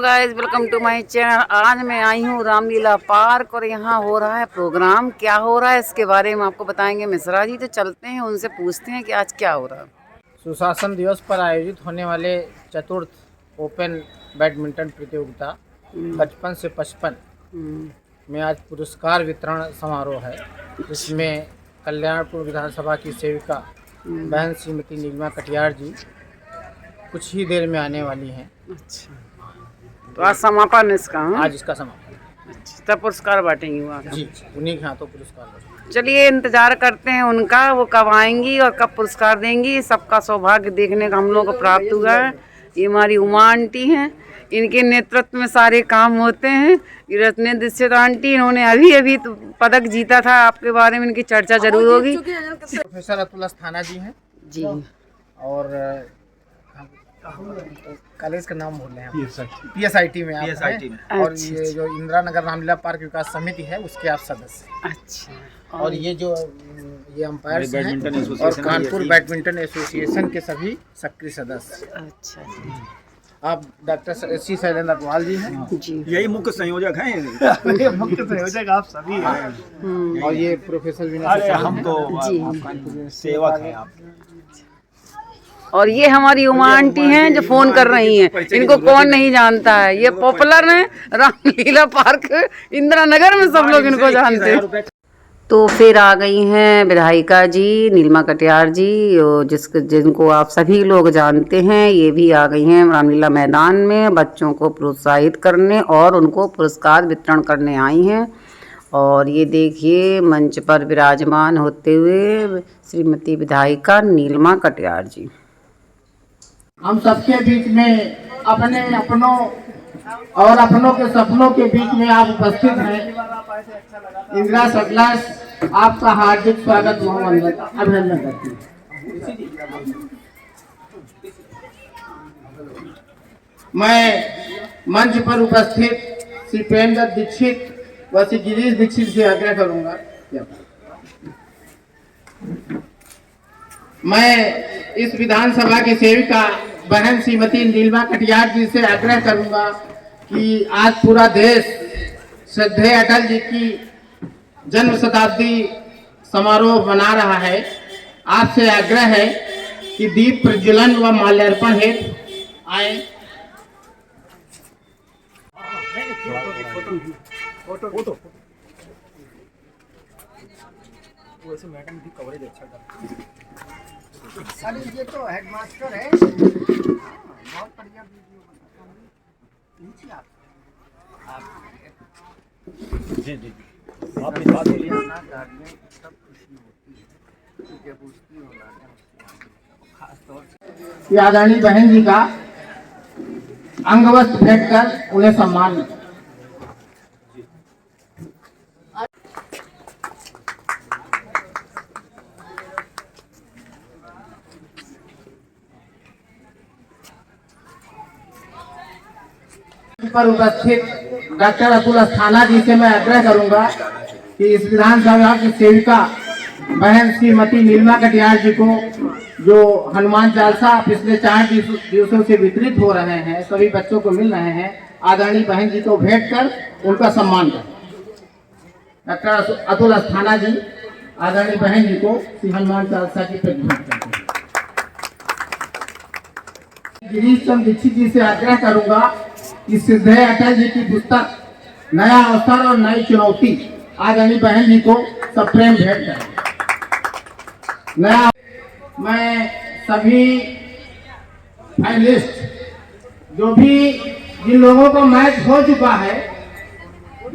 Guys, welcome to my channel. आज मैं आई हूँ रामलीला पार्क और यहाँ हो रहा है प्रोग्राम। क्या हो रहा है इसके बारे में आपको बताएंगे मिश्रा जी। तो चलते हैं उनसे पूछते हैं कि आज क्या हो रहा है। सुशासन दिवस पर आयोजित होने वाले चतुर्थ ओपन बैडमिंटन प्रतियोगिता 55 से 55 में आज पुरस्कार वितरण समारोह है, जिसमें कल्याणपुर विधानसभा की सेविका बहन श्रीमती नीलिमा कटियार जी कुछ ही देर में आने वाली हैं। अच्छा, तो आज समापन इसका? आज इसका समापन। अच्छा, तब पुरस्कार बांटेंगे वहाँ? जी, उन्हीं के हाथों पुरस्कार। चलिए इंतजार करते हैं उनका, वो कब आएंगी और कब पुरस्कार देंगी। सबका सौभाग्य देखने का हम लोग को प्राप्त हुआ है। ये हमारी उमा आंटी हैं, इनके नेतृत्व में सारे काम होते हैं। ये रत्ने दीक्षित आंटी, इन्होंने अभी तो पदक जीता था, आपके बारे में इनकी चर्चा जरूर होगी। प्रोफेसर अतुल अस्थाना जी हैं जी, और कॉलेज का नाम भूल रहे हैं, PSIT में आप हैं। और ये जो इंदिरा नगर रामलीला पार्क विकास समिति है उसके आप सदस्य। अच्छा, और ये जो ये अंपायर हैं और कानपुर बैडमिंटन एसोसिएशन के सभी सक्रिय सदस्य। अच्छा, आप डॉक्टर सी शैलेंद्र अग्रवाल जी हैं जी, यही मुख्य संयोजक हैं। ये मुख्य संयोजक आप सभी हैं। और ये प्रोफेसर विनय, हम तो कानपुर सेवक हैं आप। और ये हमारी उमा आंटी हैं जो फोन कर रही हैं। इनको कौन नहीं जानता है, ये पॉपुलर हैं रामलीला पार्क इंदिरा नगर में, सब लोग इनको जानते हैं। तो फिर आ गई हैं विधायिका जी नीलिमा कटियार जी, जिनको आप सभी लोग जानते हैं। ये भी आ गई हैं रामलीला मैदान में बच्चों को प्रोत्साहित करने और उनको पुरस्कार वितरण करने आई हैं। और ये देखिए मंच पर विराजमान होते हुए श्रीमती विधायिका नीलिमा कटियार जी। हम सबके बीच में अपने अपनों और अपनों के सपनों के बीच में आप उपस्थित हैं। इंदिरा सकलास आपका हार्दिक स्वागत अभिनंदन करती हूँ। मैं मंच पर उपस्थित श्री प्रेमदत्त दीक्षित व श्री गिरीश दीक्षित से आग्रह करूंगा। मैं इस विधानसभा की सेविका बहन श्रीमती नीलिमा कटियार जी से आग्रह करूंगा कि आज पूरा देश श्रद्धेय अटल जी की जन्म शताब्दी समारोह मना रहा है। आपसे आग्रह है कि दीप प्रज्वलन व माल्यार्पण हेतु आए। फोटो वैसे मैडम की कवरेज अच्छा करती है। सर ये तो हेडमास्टर है, बहुत बढ़िया वीडियो बनाता हूँ। नीचे आप जी आप इस बात के लिए सब खुशी होती है जब उसकी खास तौर से आदरणीय बहन जी का अंगवस्त्र भेंट कर उन्हें सम्मान पर उपस्थित डॉक्टर अतुल अस्थाना जी से मैं आग्रह करूंगा कि इस विधानसभा की सेविका बहन श्रीमती नीलिमा कटियार जी को जो हनुमान चालीसा पिछले 4 दिवसों से वितरित हो रहे हैं, सभी बच्चों को मिल रहे हैं, आदरणीय बहन जी को भेंट कर उनका सम्मान करें। डॉक्टर अतुल अस्थाना जी आदरणीय बहन जी को श्री हनुमान चालीसा की भेंट करते हैं। गिरीश चंद्र दीक्षित जी से आग्रह करूंगा कि श्रद्धेय अटल जी की पुस्तक नया अवसर और नई चुनौती आदरणीय बहन जी को सप्रेम भेंट करें। नया मैं सभी फाइनलिस्ट जो भी जिन लोगों का मैच हो चुका है,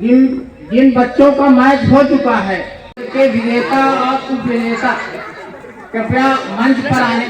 जिन बच्चों का मैच हो चुका है, के विजेता और उपविजेता कृपया मंच पर आने।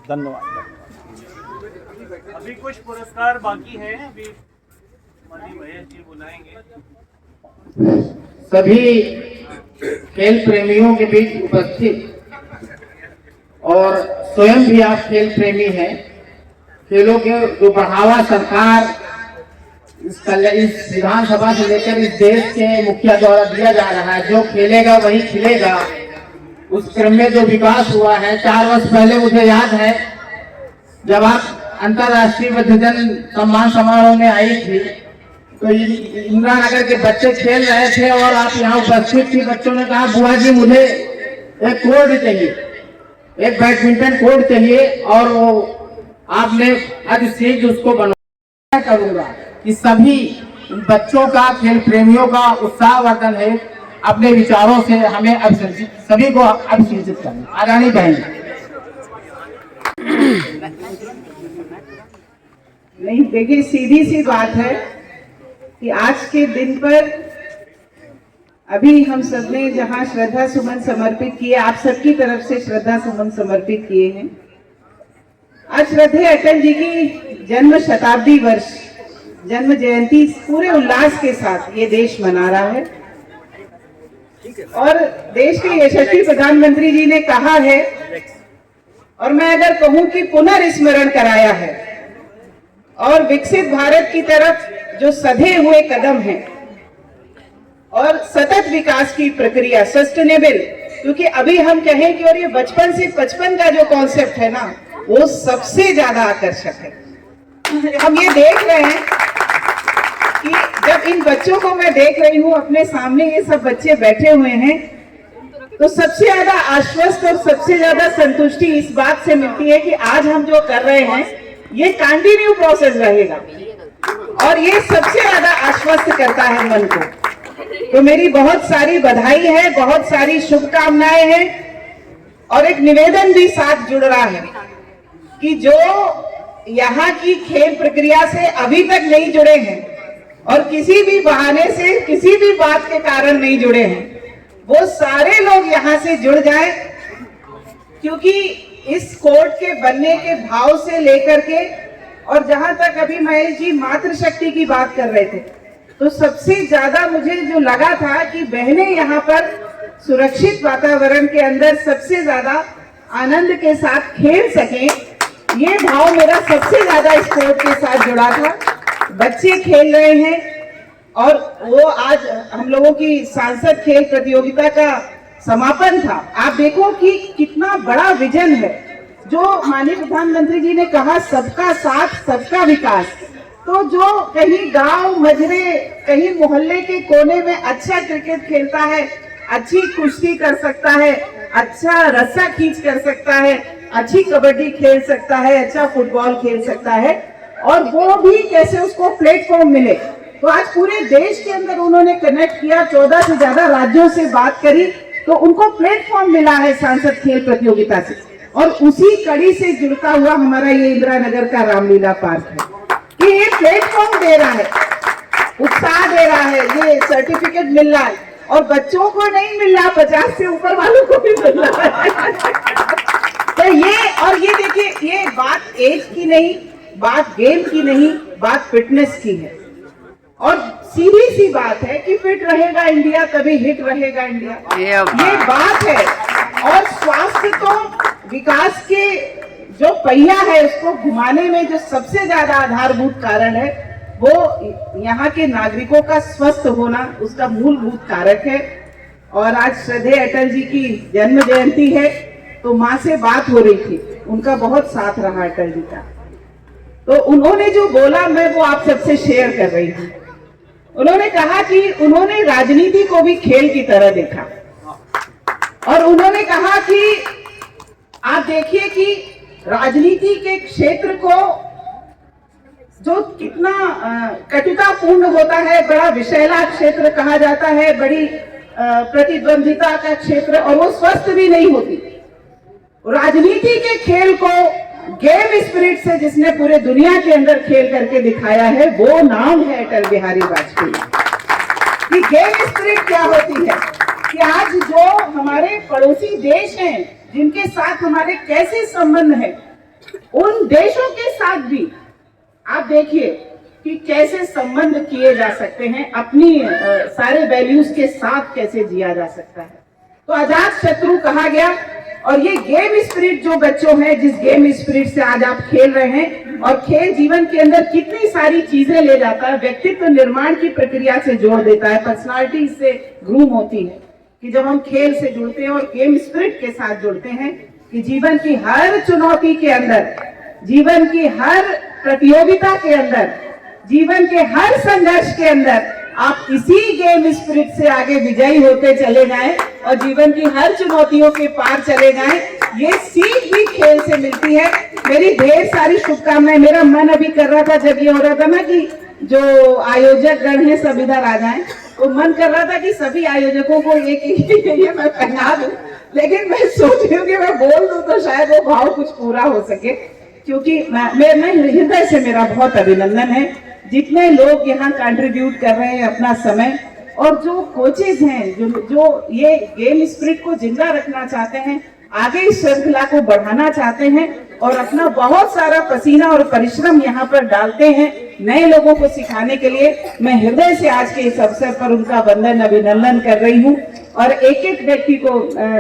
धन्यवाद। अभी कुछ पुरस्कार बाकी हैं, अभी मनी महेश जी बुलाएंगे। सभी खेल प्रेमियों के बीच उपस्थित और स्वयं भी आप खेल प्रेमी हैं, खेलों के जो बढ़ावा सरकार इस विधानसभा से लेकर इस देश के मुखिया द्वारा दिया जा रहा है, जो खेलेगा वही खिलेगा, उस क्रम में जो विकास हुआ है। 4 वर्ष पहले मुझे याद है जब आप अंतर्राष्ट्रीय वृद्धजन सम्मान समारोह में आई थी, तो इंदिरा नगर के बच्चे खेल रहे थे और आप यहाँ उपस्थित थी। बच्चों ने कहा बुआ जी मुझे एक कोर्ट चाहिए, एक बैडमिंटन कोर्ट चाहिए, और वो आपने अधिशीघ्र उसको बनवा करूंगा कि सभी बच्चों का, खेल प्रेमियों का उत्साहवर्धन है, अपने विचारों से हमें अभिषेचित, सभी को अभिषेचित करना। आदरणीय बहन, नहीं देखिए, सीधी सी बात है कि आज के दिन पर अभी हम सबने जहां श्रद्धा सुमन समर्पित किए, आप सबकी तरफ से श्रद्धा सुमन समर्पित किए हैं। आज श्रद्धेय अटल जी की जन्म शताब्दी वर्ष, जन्म जयंती पूरे उल्लास के साथ ये देश मना रहा है। और देश के यशस्वी प्रधानमंत्री जी ने कहा है, और मैं अगर कहूं कि पुनर्स्मरण कराया है, और विकसित भारत की तरफ जो सधे हुए कदम हैं और सतत विकास की प्रक्रिया, सस्टेनेबल, क्योंकि अभी हम कहें कि और ये बचपन से 55 का जो कॉन्सेप्ट है ना, वो सबसे ज्यादा आकर्षक है। हम ये देख रहे हैं कि जब इन बच्चों को मैं देख रही हूँ, अपने सामने ये सब बच्चे बैठे हुए हैं, तो सबसे ज्यादा आश्वस्त और सबसे ज्यादा संतुष्टि इस बात से मिलती है कि आज हम जो कर रहे हैं ये कंटिन्यू प्रोसेस रहेगा, और ये सबसे ज्यादा आश्वस्त करता है मन को। तो मेरी बहुत सारी बधाई है, बहुत सारी शुभकामनाएं हैं, और एक निवेदन भी साथ जुड़ रहा है कि जो यहाँ की खेल प्रक्रिया से अभी तक नहीं जुड़े हैं और किसी भी बहाने से, किसी भी बात के कारण नहीं जुड़े हैं, वो सारे लोग यहाँ से जुड़ जाएं, क्योंकि इस कोर्ट के बनने के भाव से लेकर के, और जहां तक अभी महेश जी मातृशक्ति की बात कर रहे थे, तो सबसे ज्यादा मुझे जो लगा था कि बहनें यहाँ पर सुरक्षित वातावरण के अंदर सबसे ज्यादा आनंद के साथ खेल सकें, ये भाव मेरा सबसे ज्यादा इस कोर्ट के साथ जुड़ा था। बच्चे खेल रहे हैं, और वो आज हम लोगों की सांसद खेल प्रतियोगिता का समापन था। आप देखो कि कितना बड़ा विजन है, जो माननीय प्रधानमंत्री जी ने कहा, सबका साथ सबका विकास। तो जो कहीं गांव मजरे, कहीं मोहल्ले के कोने में अच्छा क्रिकेट खेलता है, अच्छी कुश्ती कर सकता है, अच्छा रस्सा खींच कर सकता है, अच्छी कबड्डी खेल सकता है, अच्छा फुटबॉल खेल सकता है, और वो भी कैसे उसको प्लेटफॉर्म मिले। तो आज पूरे देश के अंदर उन्होंने कनेक्ट किया, 14 से ज्यादा राज्यों से बात करी, तो उनको प्लेटफॉर्म मिला है सांसद खेल प्रतियोगिता से। और उसी कड़ी से जुड़ता हुआ हमारा ये इंदिरा नगर का रामलीला पार्क है कि ये प्लेटफॉर्म दे रहा है, उत्साह दे रहा है, ये सर्टिफिकेट मिल रहा है, और बच्चों को नहीं मिल रहा, 50 से ऊपर वालों को भी मिल रहा है। तो ये देखिए, ये बात एज की नहीं, बात गेम की नहीं, बात फिटनेस की है। और सीधी सी बात है कि फिट रहेगा इंडिया तभी हिट रहेगा इंडिया, ये बात है। और स्वास्थ्य तो विकास के जो पहिया है उसको घुमाने में जो सबसे ज्यादा आधारभूत कारण है, वो यहाँ के नागरिकों का स्वस्थ होना उसका मूलभूत कारक है। और आज श्रद्धेय अटल जी की जन्म जयंती है, तो माँ से बात हो रही थी, उनका बहुत साथ रहा अटल जी का। तो उन्होंने जो बोला, मैं वो आप सबसे शेयर कर रही हूँ। उन्होंने कहा कि उन्होंने राजनीति को भी खेल की तरह देखा, और उन्होंने कहा कि आप देखिए कि राजनीति के क्षेत्र को जो कितना कटुतापूर्ण होता है, बड़ा विषैला क्षेत्र कहा जाता है, बड़ी प्रतिद्वंदिता का क्षेत्र, और वो स्वस्थ भी नहीं होती। राजनीति के खेल को गेम स्पिरिट से जिसने पूरे दुनिया के अंदर खेल करके दिखाया है, वो नाम है अटल बिहारी वाजपेयी। कि गेम स्पिरिट क्या होती है, कि आज जो हमारे पड़ोसी देश हैं, जिनके साथ हमारे कैसे संबंध है, उन देशों के साथ भी आप देखिए कि कैसे संबंध किए जा सकते हैं, अपनी सारे वैल्यूज के साथ कैसे जिया जा सकता है। तो अजात शत्रु कहा गया। और ये गेम स्पिरिट जो बच्चों हैं, जिस गेम स्पिरिट से आज आप खेल रहे हैं, और खेल जीवन के अंदर कितनी सारी चीजें ले जाता है, व्यक्तित्व निर्माण की प्रक्रिया से जोड़ देता है, पर्सनालिटी से ग्रूम होती है कि जब हम खेल से जुड़ते हैं और गेम स्पिरिट के साथ जुड़ते हैं कि जीवन की हर चुनौती के अंदर, जीवन की हर प्रतियोगिता के अंदर, जीवन के हर संघर्ष के अंदर आप इसी गेम स्पिरिट से आगे विजयी होते चले जाएं और जीवन की हर चुनौतियों के पार चले जाएं। ये सीख भी खेल से मिलती है। मेरी ढेर सारी शुभकामनाएं। मेरा मन अभी कर रहा था जब ये हो रहा था ना कि जो आयोजक गण है सब इधर आ जाएं, तो मन कर रहा था कि सभी आयोजकों को एक ये मैं पहना दूं, लेकिन मैं सोच रही हूँ कि मैं बोल दूं तो शायद वो भाव कुछ पूरा हो सके, क्योंकि मैं हृदय से मेरा बहुत अभिनंदन है जितने लोग यहाँ कंट्रीब्यूट कर रहे हैं अपना समय, और जो कोचेज हैं जो ये गेम स्पिरिट को जिंदा रखना चाहते हैं, आगे इस श्रृंखला को बढ़ाना चाहते हैं और अपना बहुत सारा पसीना और परिश्रम यहाँ पर डालते हैं नए लोगों को सिखाने के लिए। मैं हृदय से आज के इस अवसर पर उनका वंदन अभिनंदन कर रही हूँ। और एक एक व्यक्ति को,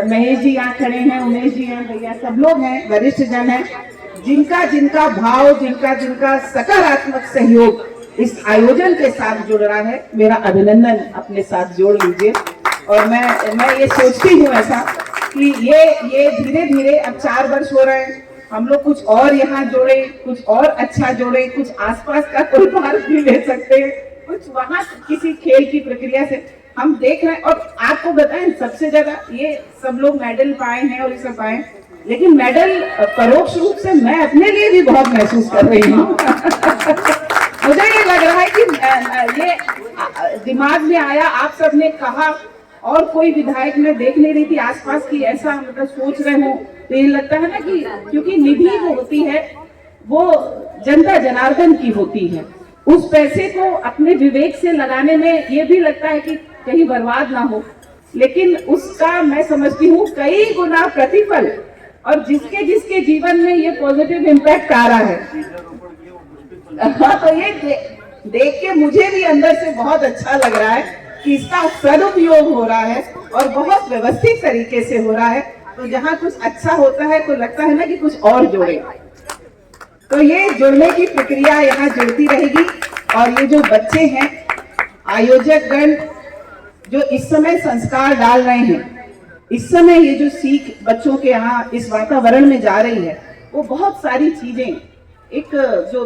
महेश जी यहाँ खड़े हैं, उमेश जी हैं, भैया सब लोग हैं, वरिष्ठ जन हैं, जिनका जिनका भाव, जिनका सकारात्मक सहयोग इस आयोजन के साथ जुड़ रहा है, मेरा अभिनंदन अपने साथ जोड़ लीजिए। और मैं ये सोचती हूँ ऐसा कि ये धीरे धीरे अब 4 वर्ष हो रहे हैं, हम लोग कुछ और यहाँ जोड़े, कुछ और अच्छा जोड़े, कुछ आसपास का कोई पार्क भी ले सकते हैं, कुछ वहाँ किसी खेल की प्रक्रिया से हम देख रहे हैं। और आपको बताएं, सबसे ज्यादा ये सब लोग मेडल पाए हैं और ये सब पाए, लेकिन मेडल परोक्ष रूप से मैं अपने लिए भी बहुत महसूस कर रही हूँ। मुझे ये लग रहा है कि ये दिमाग में आया, आप सबने कहा, और कोई विधायक मैं देख नहीं रही थी आसपास की ऐसा मतलब सोच रहे हो, तो ये लगता है ना कि क्योंकि निधि जो होती है वो जनता जनार्दन की होती है, उस पैसे को अपने विवेक से लगाने में ये भी लगता है कि कहीं बर्बाद ना हो, लेकिन उसका मैं समझती हूँ कई गुना प्रतिफल, और जिसके जिसके जीवन में ये पॉजिटिव इम्पैक्ट आ रहा है, हाँ, तो ये देख के मुझे भी अंदर से बहुत अच्छा लग रहा है कि इसका सदुपयोग हो रहा है और बहुत व्यवस्थित तरीके से हो रहा है। तो जहाँ कुछ अच्छा होता है तो लगता है ना कि कुछ और जोड़े, तो ये जुड़ने की प्रक्रिया यहाँ जुड़ती रहेगी। और ये जो बच्चे हैं, आयोजक गण जो इस समय संस्कार डाल रहे हैं, इस समय ये जो सीख बच्चों के यहाँ इस वातावरण में जा रही है, वो बहुत सारी चीजें, एक जो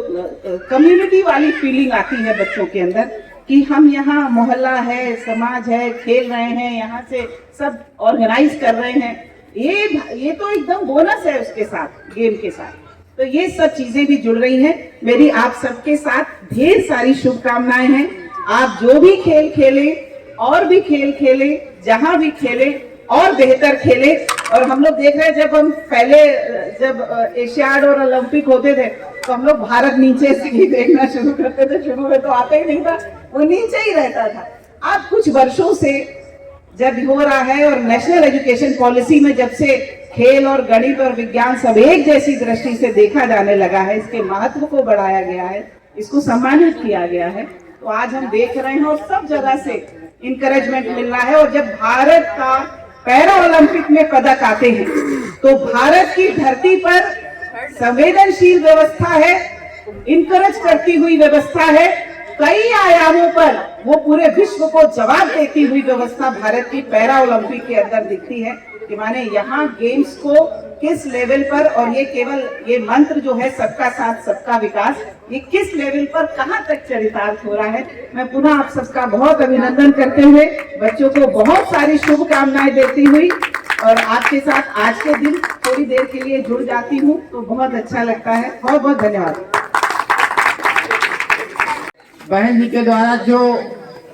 कम्युनिटी वाली फीलिंग आती है बच्चों के अंदर कि हम यहाँ मोहल्ला है, समाज है, खेल रहे हैं, यहाँ से सब ऑर्गेनाइज कर रहे हैं, ये तो एकदम बोनस है उसके साथ, गेम के साथ। तो ये सब चीजें भी जुड़ रही हैं। मेरी आप सबके साथ ढेर सारी शुभकामनाएं हैं। आप जो भी खेल खेले और भी खेल खेले, जहां भी खेले और बेहतर खेले। और हम लोग देख रहे हैं, जब हम पहले जब एशियाड और ओलंपिक होते थे तो हम लोग भारत नीचे से ही देखना शुरू करते थे। शुरू में तो आता ही नहीं था, वो नीचे ही रहता था। अब कुछ वर्षों से जब हो रहा है और नेशनल एजुकेशन पॉलिसी में जब से खेल और गणित और विज्ञान सब एक जैसी दृष्टि से देखा जाने लगा है, इसके महत्व को बढ़ाया गया है, इसको सम्मानित किया गया है, तो आज हम देख रहे हैं और सब जगह से इंकरेजमेंट मिल रहा है। और जब भारत का पैरा ओलंपिक में पदक आते हैं तो भारत की धरती पर संवेदनशील व्यवस्था है, इनकरेज करती हुई व्यवस्था है, कई आयामों पर वो पूरे विश्व को जवाब देती हुई व्यवस्था भारत की पैरा ओलंपिक के अंदर दिखती है कि माने यहाँ गेम्स को किस लेवल पर, और ये केवल ये मंत्र जो है सबका साथ सबका विकास, ये किस लेवल पर कहाँ तक चरितार्थ हो रहा है। मैं पुनः आप सबका बहुत अभिनंदन करते हुए बच्चों को बहुत सारी शुभकामनाएं देती हुई और आपके साथ आज के दिन थोड़ी देर के लिए जुड़ जाती हूँ तो बहुत अच्छा लगता है। बहुत बहुत धन्यवाद। बहन जी के द्वारा जो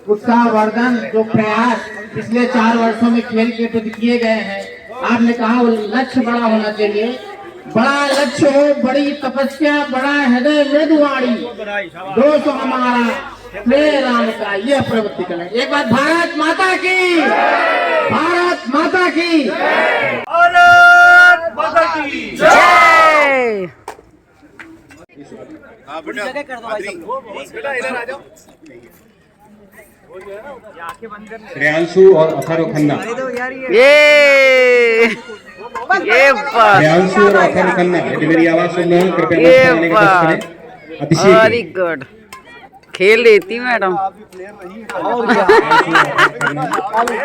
उत्साहवर्धन, जो प्रयास पिछले 4 वर्षों में खेल के प्रति किए गए हैं, आपने कहा वो लक्ष्य बड़ा होना चाहिए, बड़ा लक्ष्य हो, बड़ी तपस्या, बड़ा हृदय मृदुवाणी, दोष हमारा प्रिय राम का, यह प्रवृत्ति करें। एक बार भारत माता की, भारत माता की, भारत माता की जय। श्रेयांशु और अथर्व खन्ना, ये बात, श्रेयांशु और अथर्व खन्ना, यदि मेरी आवाज सुन रहे हैं कृपया ये मंच पर आने का कष्ट बात, करें। अभिषेक वेरी गुड, खेल लेती मैडम।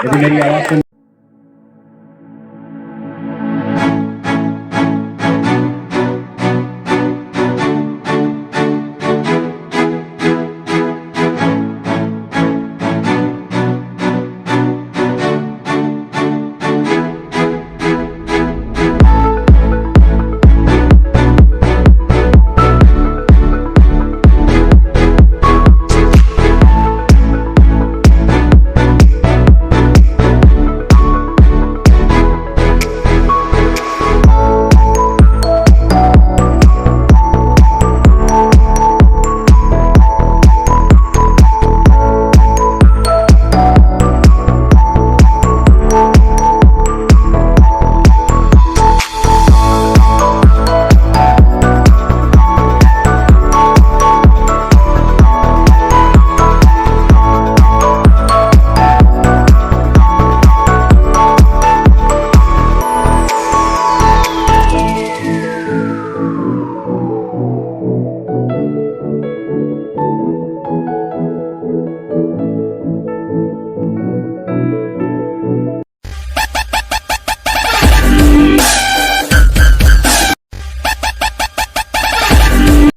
यदि मेरी आवाज सुन